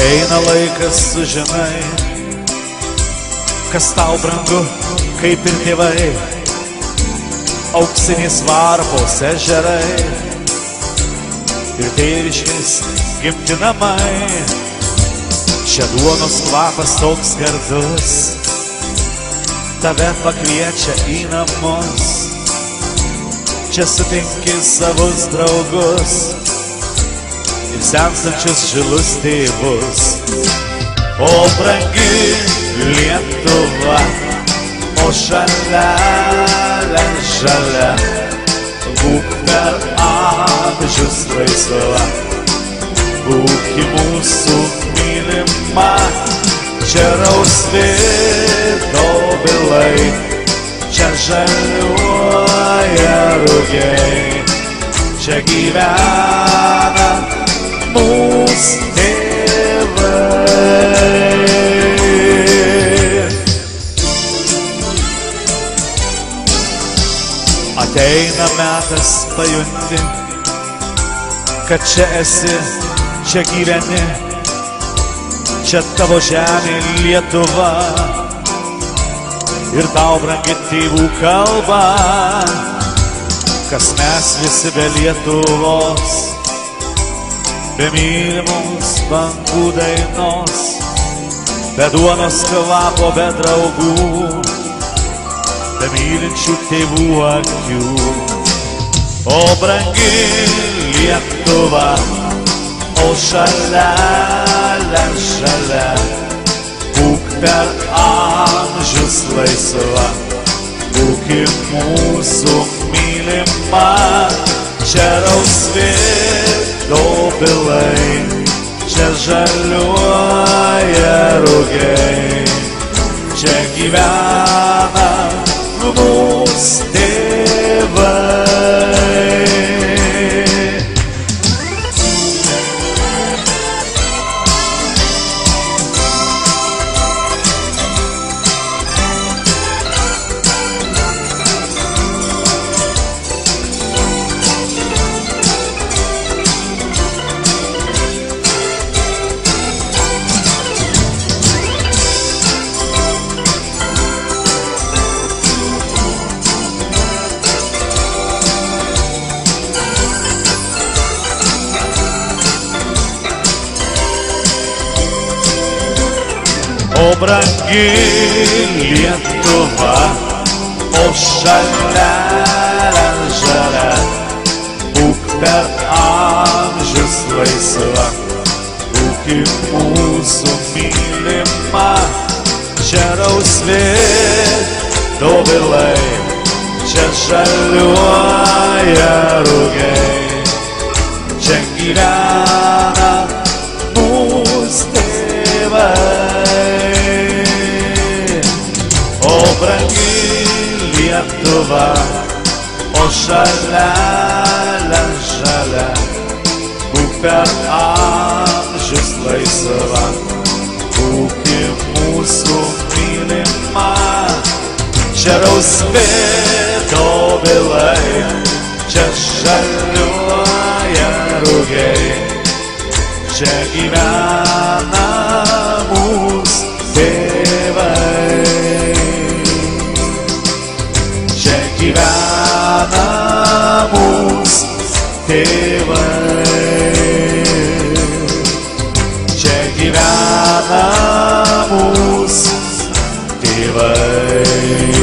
Ateina laikas, sužinai, kas tau brangu, kaip ir tėvai, auksiniais varpos ežerai ir tėviškės gimti namai. Čia duonos kvapas toks gardus, tave pakviečia į namus. Čia sutinki savus draugus ir senstančius žilus tėvus. O brangi Lietuva, o šalia, šalia, būk per amžius laisva, būk į mūsų mylima. Čia rausvi dobilai, čia žaliuoja rugiai, čia gyvena mūsų tėvai. Ateina metas pajunti, kad čia esi, čia gyveni, čia tavo žemė Lietuva ir tau brangi tėvų kalba. Kas mes visi be Lietuvos, be mylimos bangų dainos, be duonos kvapo, be draugų, be mylinčių tėvų akių. O brangi Lietuva, o šalia, šalia, būk per amžius laisva, būk į mūsų mylima. Čia rausvi dobilai, čia žaliuoja rugiai, čia gyvena mūsų tėvai. O brangi Lietuva, o šalia, žalia, būk per amžius laisva, būk į mūsų mylima. Čia rausvi dobilai, čia žaliuoja rugiai, čia gyvena mūsų tėvai. O brangi Lietuva, o šalia, žalia, būk per amžius laisva, būk į mūsų mylima. Čia rausvi dobilai, čia žaliuoja rugiai, čia gyvena mūsų tėvai. Čia gyvena mūsų tėvai. Čia gyvena mūsų tėvai.